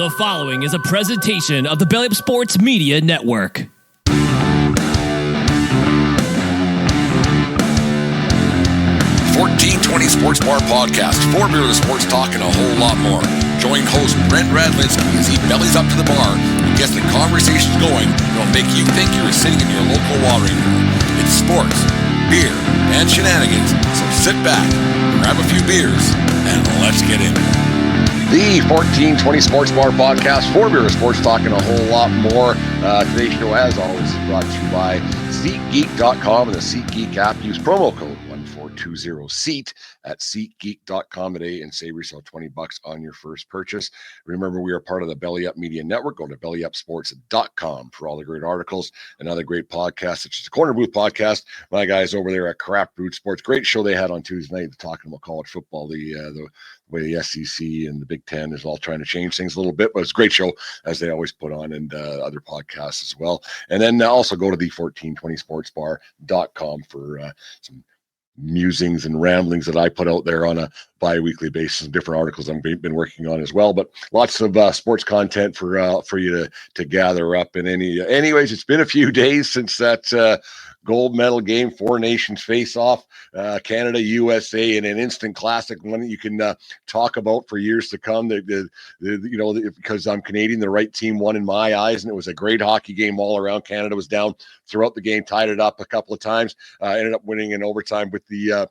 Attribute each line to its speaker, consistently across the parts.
Speaker 1: The following is a presentation of the Belly Up Sports Media Network.
Speaker 2: 1420 Sports Bar Podcast, for beer with sports talk and a whole lot more. Join host Brent Radlinsky as he bellies up to the bar and gets the conversations going that'll make you think you're sitting in your local watering room. It's sports, beer, and shenanigans, so sit back, grab a few beers, and let's get in. The 1420 Sports Bar Podcast, for beer with sports talk and a whole lot more. Today's show, as always, is brought to you by SeatGeek.com and the SeatGeek app. Use promo code 1420SEAT at SeatGeek.com today and save yourself $20 on your first purchase. Remember, we are part of the Belly Up Media Network. Go to BellyUpSports.com for all the great articles and other great podcasts, such as the Corner Booth podcast. My guys over there at Craft Brewed Sports. Great show they had on Tuesday night talking about college football, the way the SEC and the Big Ten is all trying to change things a little bit, but it's a great show, as they always put on, and other podcasts as well. And then also go to the 1420sportsbar.com for some musings and ramblings that I put out there on a bi-weekly basis, different articles I've been working on as well, but lots of sports content for you to gather up. And anyways, it's been a few days since that gold medal game, four nations face off, Canada, USA, in an instant classic, one that you can talk about for years to come. Because I'm Canadian, the right team won in my eyes, and it was a great hockey game all around. Canada was down throughout the game, tied it up a couple of times, ended up winning in overtime with the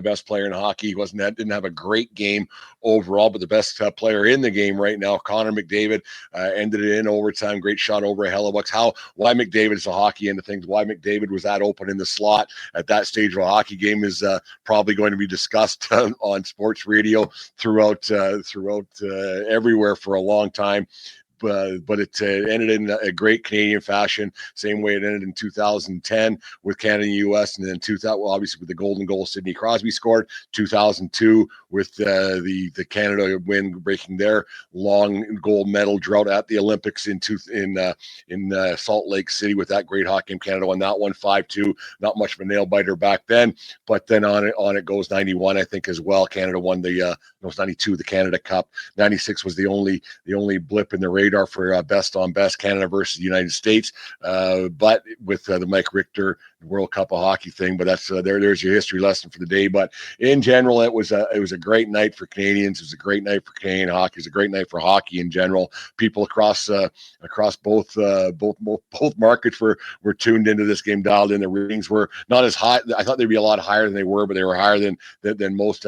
Speaker 2: best player in hockey. Didn't have a great game overall, but the best player in the game right now, Connor McDavid, ended it in overtime. Great shot over a Hellebucks. Why McDavid is the hockey end of things. Why McDavid was that open in the slot at that stage of a hockey game is probably going to be discussed on sports radio throughout everywhere for a long time. But it ended in a great Canadian fashion, same way it ended in 2010 with Canada and U.S. And then 2000, obviously with the golden goal Sidney Crosby scored, 2002 with the Canada win, breaking their long gold medal drought at the Olympics in Salt Lake City with that great hockey game. Canada won that one 5-2. Not much of a nail biter back then, but then on it goes. 91, I think, as well. Canada won the 92, the Canada Cup. 96 was the only blip in the radar for best on best, Canada versus the United States, but with the Mike Richter World Cup of Hockey thing. But that's there's your history lesson for the day. But in general, it was a great night for Canadians. It was a great night for Canadian hockey. It was a great night for hockey in general. People across both markets were tuned into this game, dialed in. The ratings were not as high. I thought they'd be a lot higher than they were, but they were higher than most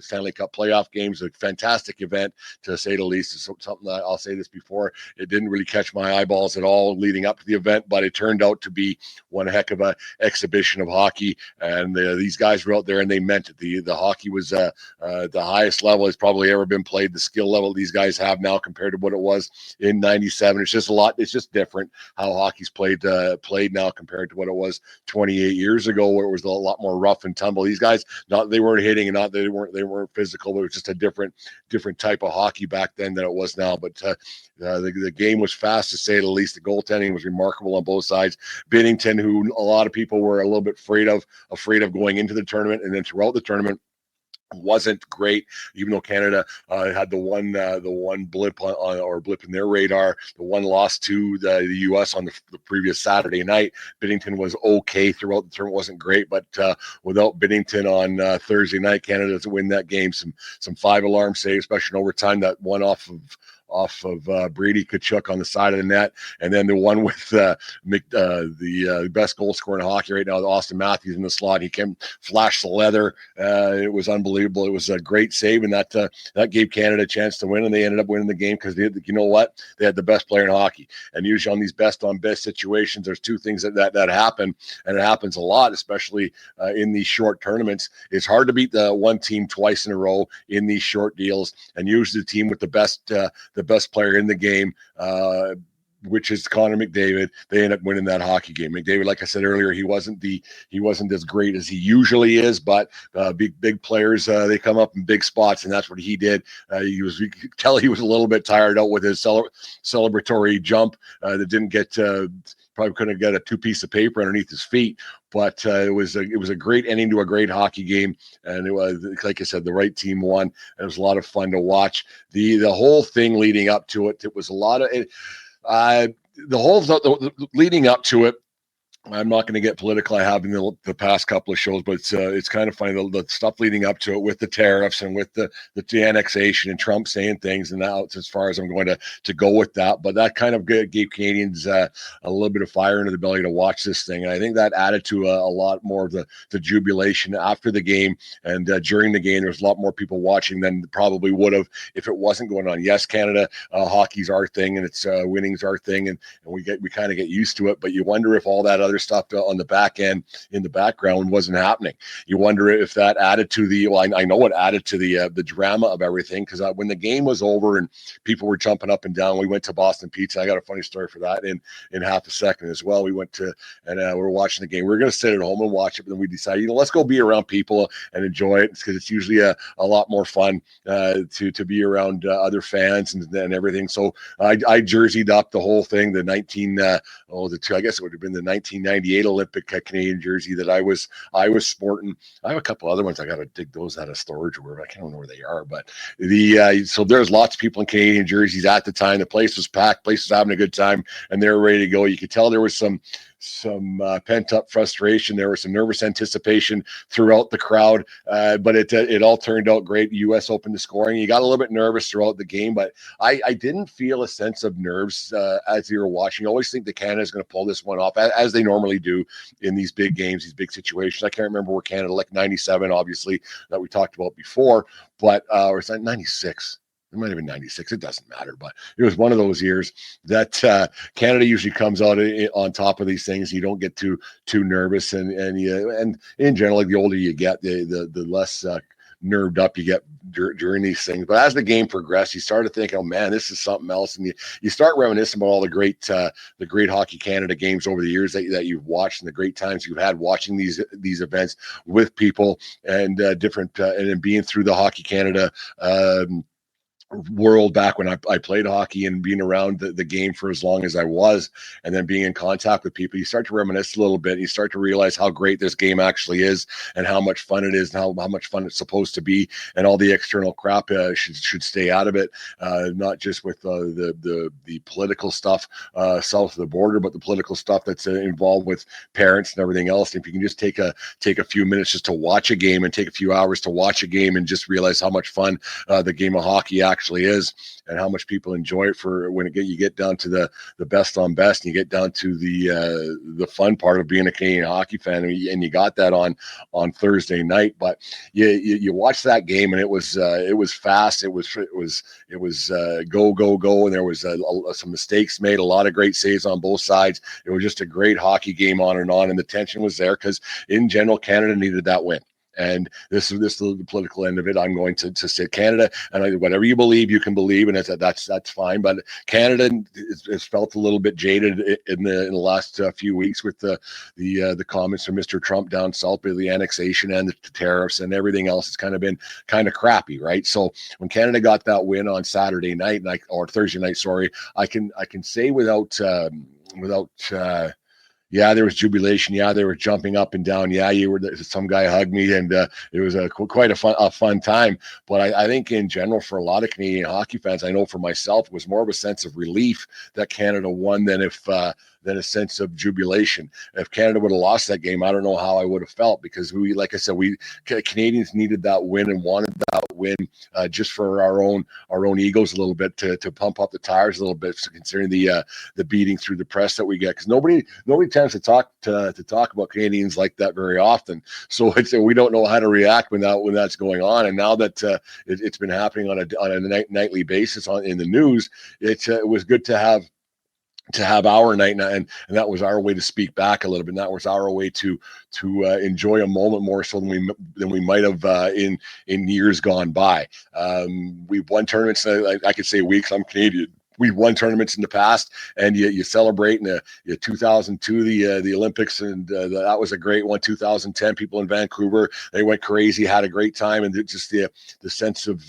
Speaker 2: Stanley Cup playoff games. A fantastic event, to say the least. It's something that I'll say this before. It didn't really catch my eyeballs at all leading up to the event, but it turned out to be one heck of a exhibition of hockey. And these guys were out there and they meant it. The hockey was the highest level it's probably ever been played. The skill level these guys have now compared to what it was in 97. It's just a lot. It's just different how hockey's played now compared to what it was 28 years ago, where it was a lot more rough and tumble. These guys, they weren't hitting, and they weren't physical, but it was just a different type of hockey back then than it was now. But the game was fast, to say the least. The goaltending was remarkable on both sides. Binnington, who a lot of people were a little bit afraid of going into the tournament, and then throughout the tournament, wasn't great, even though Canada had the one blip blip in their radar, the one loss to the U.S. on the previous Saturday night. Binnington was okay throughout the tournament, wasn't great, but without Binnington on Thursday night, Canada doesn't win that game. Some 5-alarm saves, especially in overtime. That one off of Brady Tkachuk on the side of the net, and then the one with the best goal scorer in hockey right now, Austin Matthews, in the slot. He can flash the leather. It was unbelievable. It was a great save, and that gave Canada a chance to win, and they ended up winning the game because they had the best player in hockey. And usually on these best on best situations, there's two things that happen, and it happens a lot, especially in these short tournaments. It's hard to beat the one team twice in a row in these short deals, and usually the team with the best player in the game, which is Connor McDavid, they end up winning that hockey game. McDavid, like I said earlier, he wasn't as great as he usually is, but big players, they come up in big spots, and that's what he did. You could tell he was a little bit tired out with his celebratory jump that didn't get probably couldn't get a 2-piece of paper underneath his feet. But it was a great ending to a great hockey game, and it was, like I said, the right team won. And it was a lot of fun to watch. The whole thing leading up to it, it was a lot of leading up to it. I'm not going to get political. I have in the past couple of shows, but it's kind of funny the stuff leading up to it with the tariffs and with the annexation and Trump saying things, and that's as far as I'm going to go with that. But that kind of gave Canadians a little bit of fire into the belly to watch this thing, and I think that added to a lot more of the jubilation after the game and during the game. There was a lot more people watching than probably would have if it wasn't going on. Yes, Canada, hockey's our thing, and it's winning's our thing, and we kind of get used to it. But you wonder if all that other stuff on the back end in the background wasn't happening. You wonder if that added to I know it added to the drama of everything, because when the game was over and people were jumping up and down, we went to Boston Pizza. I got a funny story for that in half a second as well. We went to, and we were watching the game. We were going to sit at home and watch it, but then we decided, let's go be around people and enjoy it, because it's usually a lot more fun to be around other fans and everything. So I jerseyed up the whole thing, I guess it would have been the 1998 Olympic Canadian jersey that I was sporting. I have a couple other ones. I got to dig those out of storage or wherever. I can't know where they are, but so there's lots of people in Canadian jerseys at the time. The place was packed, place was having a good time, and they were ready to go. You could tell there was some pent-up frustration. There was some nervous anticipation throughout the crowd, but it all turned out great. The U.S. opened the scoring. You got a little bit nervous throughout the game, but I didn't feel a sense of nerves as you were watching. I always think that Canada is going to pull this one off, as they normally do in these big games, these big situations. I can't remember where Canada, like 97, obviously, that we talked about before, but or is that 96? It might have been 96. It doesn't matter, but it was one of those years that Canada usually comes out on top of these things. You don't get too nervous, and in general, like, the older you get, the less nerved up you get during these things. But as the game progressed, you started thinking, oh man, this is something else, and you start reminiscing about all the great Hockey Canada games over the years that you've watched, and the great times you've had watching these events with people and different and being through the Hockey Canada world back when I played hockey, and being around the game for as long as I was, and then being in contact with people. You start to reminisce a little bit, and you start to realize how great this game actually is, and how much fun it is, and how much fun it's supposed to be, and all the external crap should stay out of it, not just with the political stuff south of the border, but the political stuff that's involved with parents and everything else. And if you can just take a few minutes just to watch a game, and take a few hours to watch a game, and just realize how much fun the game of hockey actually is, and how much people enjoy it for when you get down to the best on best, and you get down to the fun part of being a Canadian hockey fan, and you got that on Thursday night. But you watch that game, and it was fast. It was go, and there was some mistakes made, a lot of great saves on both sides. It was just a great hockey game on, and the tension was there, because in general Canada needed that win. And this is the political end of it. I'm going to say Canada, and whatever you believe, you can believe, and that's fine. But Canada has felt a little bit jaded in the last few weeks with the comments from Mr. Trump down south, with the annexation and the tariffs and everything else. It's kind of been kind of crappy, right? So when Canada got that win on Saturday night, or Thursday night, sorry, I can say without. Yeah, there was jubilation. Yeah, they were jumping up and down. Yeah, some guy hugged me, and it was quite a fun time. But I think in general, for a lot of Canadian hockey fans, I know for myself, it was more of a sense of relief that Canada won than a sense of jubilation. If Canada would have lost that game, I don't know how I would have felt, because like I said, Canadians needed that win and wanted that win just for our own egos a little bit, to pump up the tires a little bit, considering the beating through the press that we get, because nobody tends to talk about Canadians like that very often. So we don't know how to react when that's going on. And now that it's been happening on a nightly basis in the news, it was good to have our night, and that was our way to speak back a little bit. And that was our way to enjoy a moment more so than we might have in years gone by. We've won tournaments. I could say weeks. I'm Canadian. we've won tournaments in the past, and you celebrate in the 2002 the Olympics, and that was a great one. 2010, people in Vancouver, they went crazy, had a great time, and just the sense of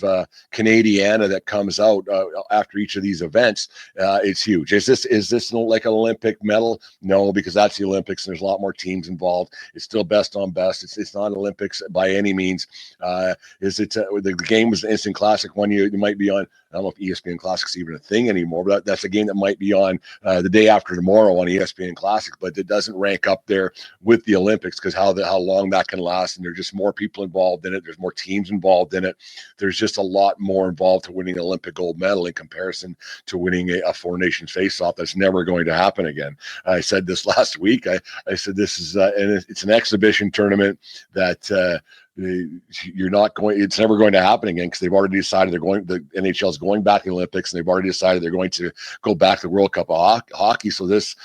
Speaker 2: Canadiana that comes out after each of these events, it's huge. Is this like an Olympic medal? No, because that's the Olympics, and there's a lot more teams involved. It's still best on best. It's not Olympics by any means. The game was an instant classic. One you might be on. I don't know if ESPN Classic's even a thing anymore, but that's a game that might be on the day after tomorrow on ESPN Classic, but it doesn't rank up there with the Olympics because how long that can last, and there's just more people involved in it. There's more teams involved in it. There's just a lot more involved to winning an Olympic gold medal in comparison to winning a Four Nations face-off. That's never going to happen again. I said this last week. I said this is and it's an exhibition tournament that you're not going. It's never going to happen again because they've already decided the NHL is going back to the Olympics, and they've already decided they're going to go back to the World Cup of hockey. So this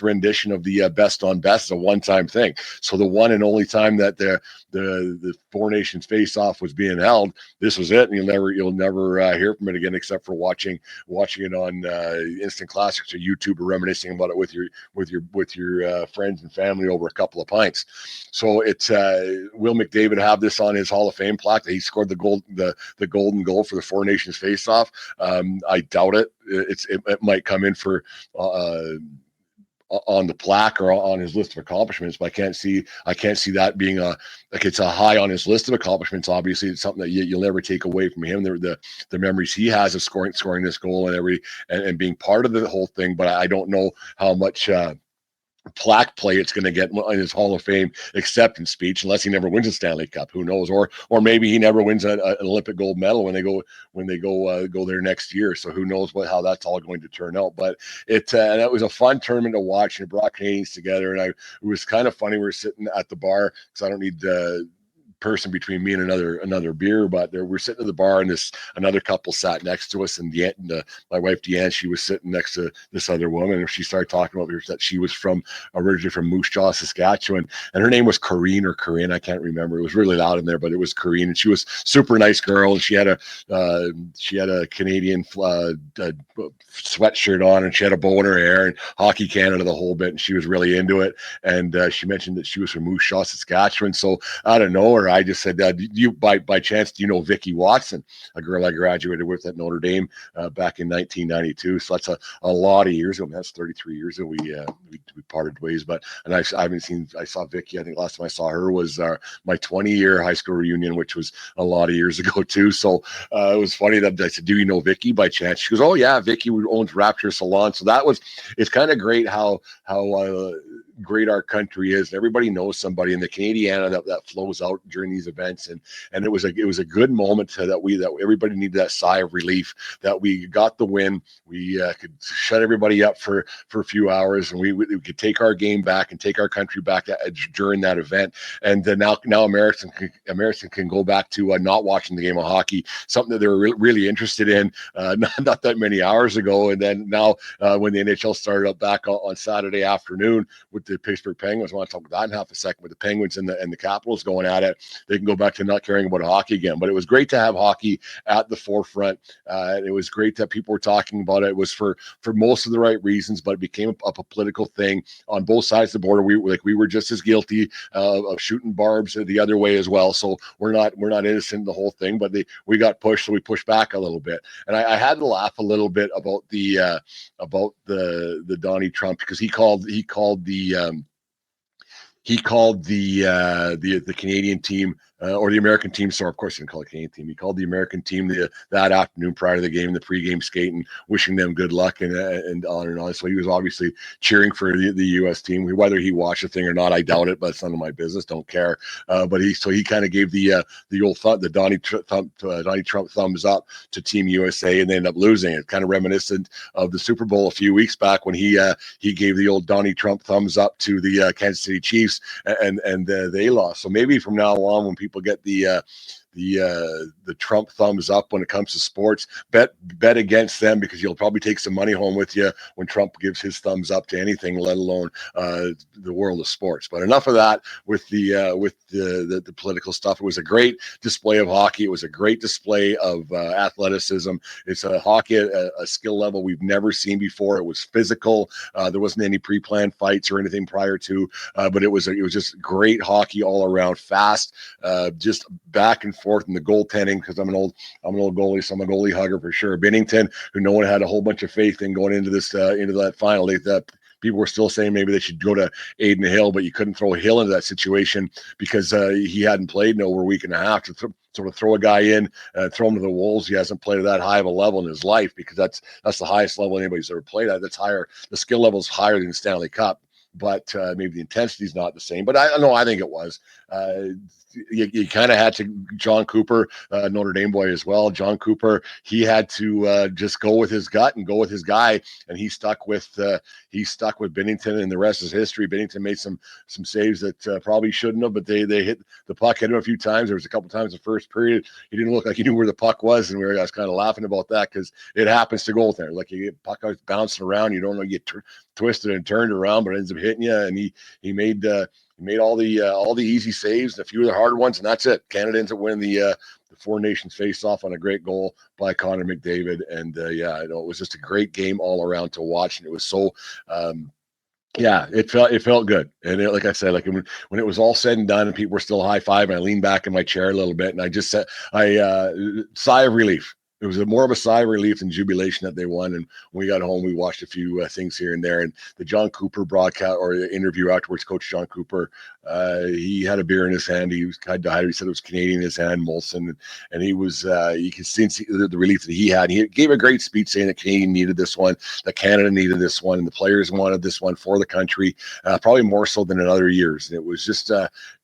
Speaker 2: rendition of the best on best is a one-time thing. So the one and only time that the Four Nations face-off was being held, this was it, and you'll never hear from it again except for watching it on instant classics or YouTube or reminiscing about it with your friends and family over a couple of pints. So it's Will McDavid have this on his Hall of Fame plaque that he scored the golden goal for the Four Nations face-off. I doubt it. It might come in for on the plaque or on his list of accomplishments, but I can't see that being it's a high on his list of accomplishments. Obviously, it's something that you'll never take away from him. The memories he has of scoring this goal and being part of the whole thing. But I don't know how much plaque play it's going to get in his Hall of Fame acceptance speech, unless he never wins a Stanley Cup. Who knows? Or maybe he never wins an Olympic gold medal when they go there next year. So who knows how that's all going to turn out? But that was a fun tournament to watch, and it brought Canadians together. And it was kind of funny. We were sitting at the bar because I don't need person between me and another beer, but we're sitting at the bar, and another couple sat next to us, and my wife Deanne, she was sitting next to this other woman, and she started talking about that she was originally from Moose Jaw, Saskatchewan, and her name was Corinne, I can't remember. It was really loud in there, but it was Corinne, and she was super nice girl, and she had a Canadian sweatshirt on, and she had a bow in her hair, and Hockey Canada the whole bit, and she was really into it. And she mentioned that she was from Moose Jaw, Saskatchewan. So I don't know her. I just said, you by chance, do you know Vicky Watson, a girl I graduated with at Notre Dame back in 1992? So that's a lot of years ago. That's 33 years ago. We parted ways, I saw Vicky. I think last time I saw her was my 20-year high school reunion, which was a lot of years ago too. So it was funny that I said, do you know Vicky by chance? She goes, oh yeah, Vicky owns Rapture Salon. So it's kind of great how great our country is. Everybody knows somebody in the Canadiana that flows out during these events, and it was a good moment that everybody needed that sigh of relief that we got the win. We could shut everybody up for a few hours, and we could take our game back and take our country back during that event. And now Americans can go back to not watching the game of hockey, something that they were really interested in not that many hours ago. And then now when the NHL started up back on Saturday afternoon with the Pittsburgh Penguins, I want to talk about that in half a second, with the Penguins and the Capitals going at it, they can go back to not caring about hockey again. But it was great to have hockey at the forefront. It was great that people were talking about it. It was for most of the right reasons, but it became a political thing on both sides of the border. We were just as guilty of shooting barbs the other way as well. So we're not innocent in the whole thing, but we got pushed, so we pushed back a little bit. And I had to laugh a little bit about the Donnie Trump, because he called the Canadian team or the American team. So of course he didn't call it Canadian team. He called the American team that afternoon prior to the game, the pregame skate, and wishing them good luck and on and on. So he was obviously cheering for the U.S. team. Whether he watched the thing or not, I doubt it, but it's none of my business. Don't care. But he kind of gave the old Donnie Trump thumbs up to Team USA, and they ended up losing. It's kind of reminiscent of the Super Bowl a few weeks back when he gave the old Donnie Trump thumbs up to the Kansas City Chiefs, and they lost. So maybe from now on, when people get the the Trump thumbs up when it comes to sports. Bet against them, because you'll probably take some money home with you when Trump gives his thumbs up to anything, let alone the world of sports. But enough of that with the political stuff. It was a great display of hockey. It was a great display of athleticism. It's a hockey at a skill level we've never seen before. It was physical. There wasn't any pre-planned fights or anything prior to, but it was just great hockey all around, fast, just back and forth in the goaltending, because I'm an old goalie, so I'm a goalie hugger for sure. Binnington, who no one had a whole bunch of faith in going into this into that final. People were still saying maybe they should go to Aiden Hill, but you couldn't throw Hill into that situation because he hadn't played in over a week and a half. To sort of throw a guy in and throw him to the Wolves, he hasn't played at that high of a level in his life, because that's the highest level anybody's ever played at. That's higher. The skill level is higher than the Stanley Cup, but maybe the intensity is not the same. But I think it was. You kind of had to. John Cooper, Notre Dame boy as well. John Cooper, he had to just go with his gut and go with his guy, and he stuck with Binnington, and the rest is history. Binnington made some saves that probably shouldn't have, but they hit the puck, hit him a few times. There was a couple times in the first period he didn't look like he knew where the puck was, and I was kind of laughing about that, because it happens to goaltenders. Like, you get puck out bouncing around, you don't know, you get twisted and turned around, but it ends up hitting you, and he made all the easy saves and a few of the hard ones, and that's it. Canada ends up winning the Four Nations face-off on a great goal by Connor McDavid, and it was just a great game all around to watch, and it was so. It felt good, and like I said, like when it was all said and done, and people were still high-fiving, I leaned back in my chair a little bit, and I just said, sigh of relief. It was more of a sigh of relief than jubilation that they won. And when we got home, we watched a few things here and there. And the John Cooper broadcast or interview afterwards, Coach John Cooper, he had a beer in his hand. He was kind of, he said it was Canadian in his hand, Molson, and he was. You could see the relief that he had. He gave a great speech saying that Canadian needed this one, that Canada needed this one, and the players wanted this one for the country, probably more so than in other years. And it was just.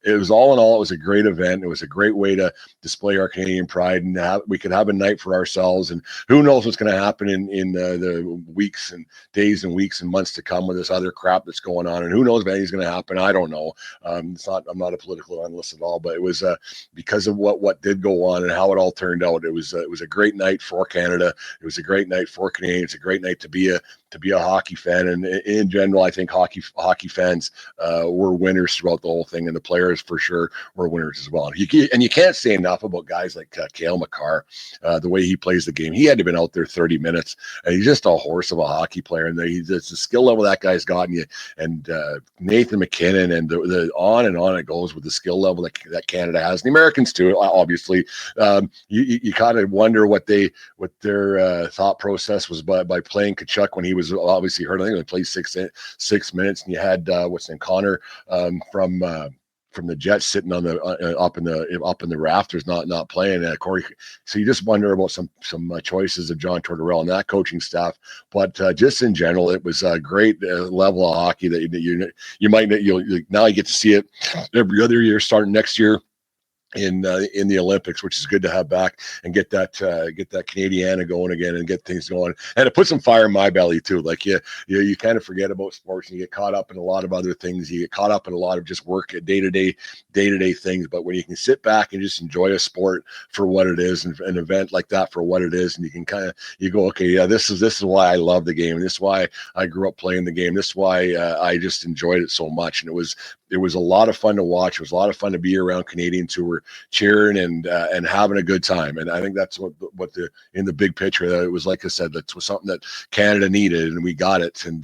Speaker 2: It was all in all, it was a great event. It was a great way to display our Canadian pride, and we could have a night for ourselves. And who knows what's going to happen in the weeks and days and weeks and months to come with this other crap that's going on. And who knows if anything's going to happen? I don't know. I'm not a political analyst at all, but it was because of what did go on and how it all turned out. It was a great night for Canada. It was a great night for Canadians. A great night to be a hockey fan, and in general, I think hockey fans were winners throughout the whole thing, and the players for sure were winners as well. And you can't say enough about guys like Cale Makar, the way he plays the game. He had to have been out there 30 minutes, and he's just a horse of a hockey player. And it's the skill level that guy's gotten, and Nathan McKinnon, and the on and on it goes with the skill level that Canada has, and the Americans too. Obviously, you kind of wonder what their thought process was by playing Tkachuk when he was obviously hurt. I think he played 6 minutes, and you had Connor from the Jets sitting on the up in the rafters, not playing. Corey, so you just wonder about some choices of John Tortorella and that coaching staff. But just in general, it was a great level of hockey that you'll now you get to see it every other year, starting next year in the Olympics, which is good to have back and get that Canadiana going again and get things going, and it put some fire in my belly too. Like you kind of forget about sports and you get caught up in a lot of other things. You get caught up in a lot of just work at day-to-day things. But when you can sit back and just enjoy a sport for what it is, and an event like that for what it is, and you can you go, okay, yeah, this is why I love the game, and this is why I grew up playing the game. This is why I just enjoyed it so much, and it was a lot of fun to watch. It was a lot of fun to be around Canadians who were cheering and having a good time. And I think that's what in the big picture, that it was, like I said, that was something that Canada needed, and we got it. And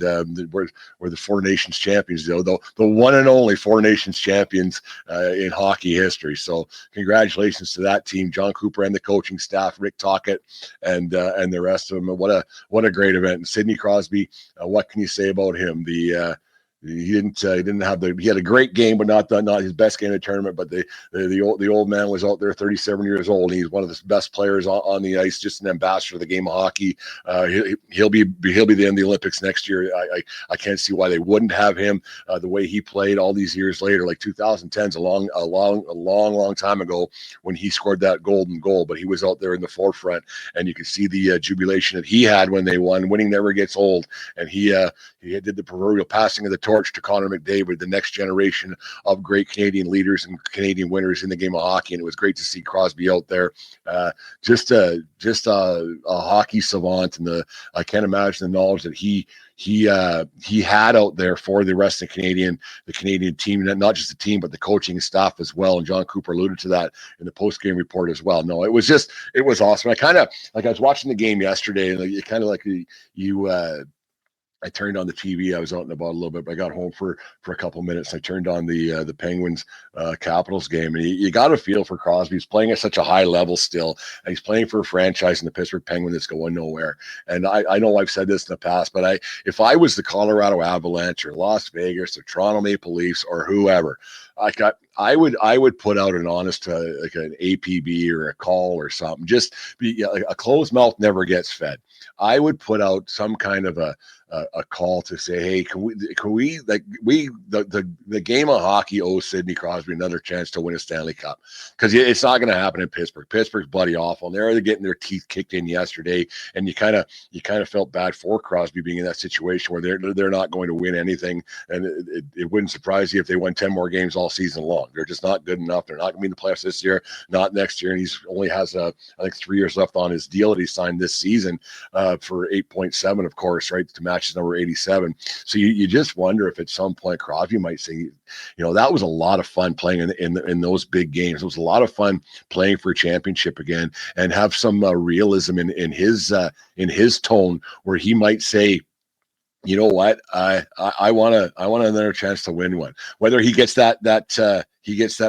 Speaker 2: we're the Four Nations champions, though the one and only Four Nations champions in hockey history. So congratulations to that team, John Cooper and the coaching staff, Rick Tocchet, and the rest of them. What a great event. And Sidney Crosby, what can you say about him? He had a great game, but not his best game of the tournament. But the old man was out there, 37 years old. And he's one of the best players on the ice, just an ambassador of the game of hockey. He'll be in the Olympics next year. I can't see why they wouldn't have him. The way he played all these years later, like 2010's a long time ago when he scored that golden goal. But he was out there in the forefront, and you can see the jubilation that he had when they won. Winning never gets old, and he did the proverbial passing of the torch to Connor McDavid, the next generation of great Canadian leaders and Canadian winners in the game of hockey. And it was great to see Crosby out there, just a hockey savant, and I can't imagine the knowledge that he had out there for the rest of the Canadian team, not just the team, but the coaching staff as well. And John Cooper alluded to that in the post-game report as well. No, it was awesome. I was watching the game yesterday, and you kind of like I turned on the TV. I was out and about a little bit, but I got home for a couple minutes. I turned on the Penguins Capitals game, and you got a feel for Crosby. He's playing at such a high level still, and he's playing for a franchise in the Pittsburgh Penguins that's going nowhere. And I know I've said this in the past, but if I was the Colorado Avalanche or Las Vegas or Toronto Maple Leafs or whoever, I would put out an honest like an APB or a call or something. Just a closed mouth never gets fed. I would put out some kind of a call to say, hey, can we the game of hockey owes Sidney Crosby another chance to win a Stanley Cup, because it's not going to happen in Pittsburgh. Pittsburgh's bloody awful, and they're getting their teeth kicked in yesterday, and you kind of felt bad for Crosby being in that situation where they're not going to win anything, and it wouldn't surprise you if they won 10 more games all season long. They're just not good enough. They're not going to be in the playoffs this year, not next year, and he's only has I think 3 years left on his deal that he signed this season for 8.7, of course, right, to match his number 87. So you just wonder if at some point Crosby might say, that was a lot of fun playing in those big games. It was a lot of fun playing for a championship again, and have some realism in his tone, where he might say, you know what, I want another chance to win one. Whether he gets that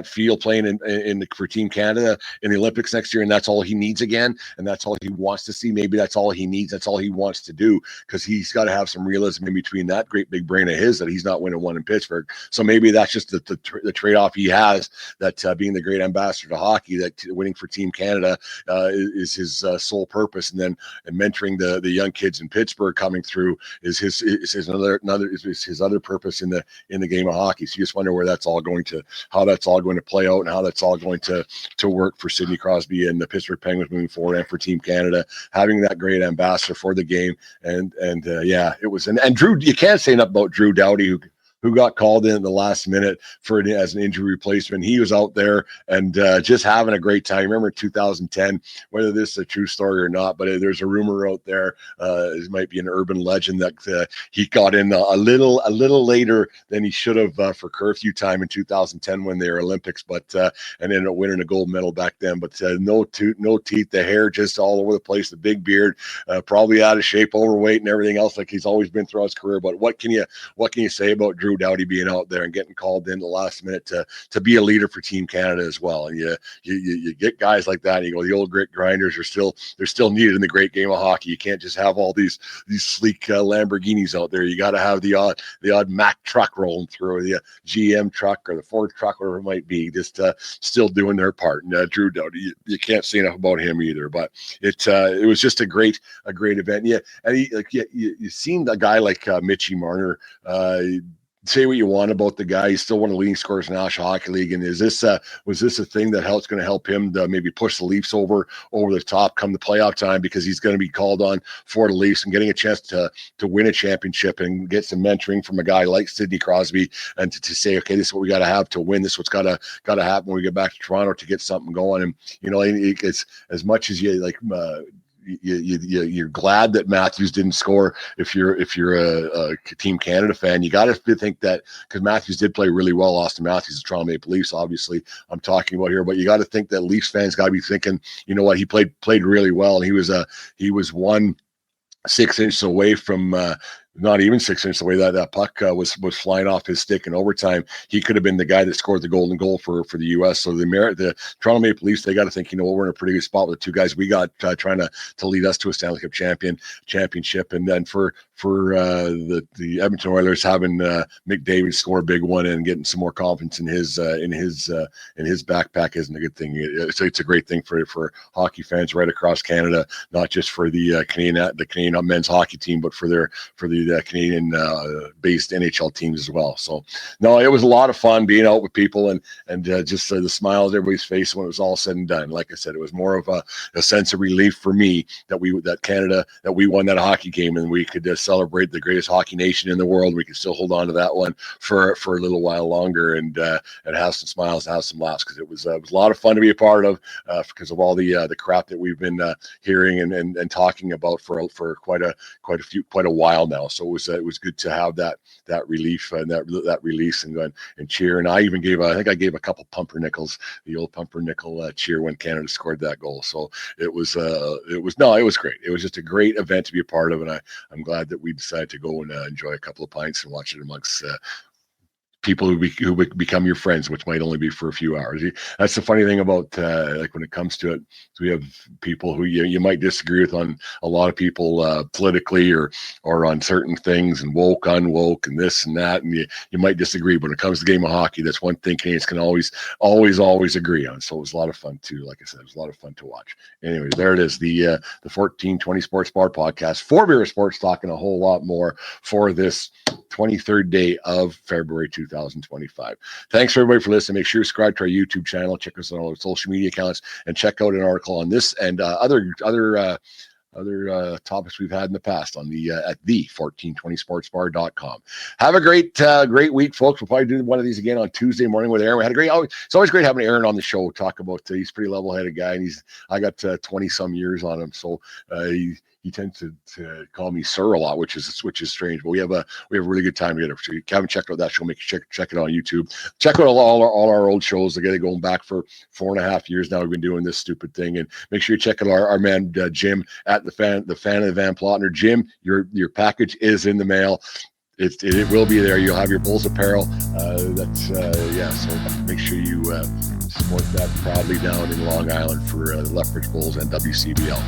Speaker 2: feel playing in for Team Canada in the Olympics next year, and that's all he needs again, and that's all he wants to see. Maybe that's all he needs. That's all he wants to do, because he's got to have some realism in between that great big brain of his that he's not winning one in Pittsburgh. So maybe that's just the trade-off he has, that being the great ambassador to hockey, that winning for Team Canada is his sole purpose, and mentoring the young kids in Pittsburgh coming through is his other purpose in the game of hockey. So you just wonder how that's all going to play out, and how that's all going to work for Sidney Crosby and the Pittsburgh Penguins moving forward, and for Team Canada having that great ambassador for the game. And it was, and Drew, you can't say enough about Drew Doughty, who got called in at the last minute as an injury replacement. He was out there and just having a great time. Remember 2010, whether this is a true story or not, but there's a rumor out there, it might be an urban legend, that he got in a little later than he should have for curfew time in 2010 when they were Olympics, but and ended up winning a gold medal back then. But no teeth, the hair just all over the place, the big beard, probably out of shape, overweight, and everything else like he's always been throughout his career. But what can you say about Drew Doughty being out there and getting called in the last minute to be a leader for Team Canada as well? And you get guys like that, and you go, the old grit grinders they're still needed in the great game of hockey. You can't just have all these sleek Lamborghinis out there. You got to have the odd Mack truck rolling through, or the GM truck or the Ford truck, whatever it might be, just still doing their part. And Drew Doughty, you can't say enough about him either. But it was just a great event. Yeah, and you seen a guy like Mitchie Marner. Say what you want about the guy, he's still one of the leading scorers in the National Hockey League. And was this a thing that going to help him to maybe push the Leafs over the top come the playoff time, because he's going to be called on for the Leafs, and getting a chance to win a championship and get some mentoring from a guy like Sidney Crosby, and to say, okay, this is what we got to have to win. This is what's got to happen when we get back to Toronto to get something going. And it's as much as you like. You're glad that Matthews didn't score. If you're a Team Canada fan, you got to think that, because Matthews did play really well. Austin Matthews, the Toronto Maple Leafs, obviously I'm talking about here, but you got to think that Leafs fans got to be thinking, you know what, he played really well, and he was 6 inches away from. Not even 6 inches away. That puck was flying off his stick in overtime. He could have been the guy that scored the golden goal for the U.S. So the Toronto Maple Leafs, they got to think, we're in a pretty good spot with the two guys we got trying to lead us to a Stanley Cup championship. And then for the Edmonton Oilers, having McDavid score a big one and getting some more confidence in his backpack isn't a good thing. It's a great thing for hockey fans right across Canada, not just for the Canadian men's hockey team, but for the the Canadian-based NHL teams as well. So, no, it was a lot of fun being out with people and just the smiles on everybody's face when it was all said and done. Like I said, it was more of a sense of relief for me that we won that hockey game, and we could celebrate the greatest hockey nation in the world. We could still hold on to that one for a little while longer and have some smiles, have some laughs, because it was a lot of fun to be a part of because of all the crap that we've been hearing and talking about for quite a while now. So it was good to have that relief and that release and go and cheer. And I even gave I gave a couple pumpernickels, the old pumpernickel cheer when Canada scored that goal. So it was great. It was just a great event to be a part of, and I'm glad that we decided to go and enjoy a couple of pints and watch it amongst people who become your friends, which might only be for a few hours. That's the funny thing about like when it comes to it. So we have people who you might disagree with on a lot of people politically or on certain things, and woke, unwoke, and this and that, and you might disagree. But when it comes to the game of hockey, that's one thing Canadians can always agree on. So it was a lot of fun too. Like I said, it was a lot of fun to watch. Anyways, there it is, the 1420 Sports Bar podcast, For Beer Sports, talking a whole lot more for this 23rd day of February 2025. Thanks for everybody for listening. Make sure you subscribe to our YouTube channel, check us on all our social media accounts, and check out an article on this and other topics we've had in the past on the at the 1420sportsbar.com. Have a great week, folks. We'll probably do one of these again on Tuesday morning with Aaron. We had it's always great having Aaron on the show. Talk about he's a pretty level-headed guy, and I got 20 some years on him, so he tends to call me sir a lot, which is strange. But we have a really good time together. So if you haven't checked out that show, make sure check it on YouTube. Check out all our old shows. Again, going back for 4.5 years now. We've been doing this stupid thing, and make sure you check out our man Jim at the fan of the Van Plotner. Jim, your package is in the mail. It will be there. You'll have your Bulls apparel. So make sure you support that proudly down in Long Island for the Lethbridge Bulls and WCBL.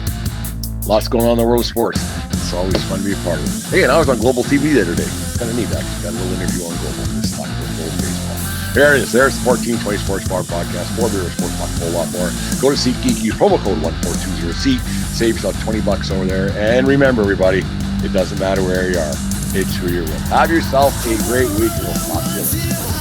Speaker 2: Lots going on in the world of sports. It's always fun to be a part of it. Hey, and I was on Global TV the other day. Kind of neat, actually. Got a little interview on Global. Just talking about Bulls baseball. There it is. There's the 1420 Sports Bar podcast. For Beer Sports, talk a whole lot more. Go to SeatGeek. Use promo code 1420SEAT. Save yourself $20 over there. And remember, everybody, it doesn't matter where you are. It's who you're with. Have yourself a great week, and we'll talk to you.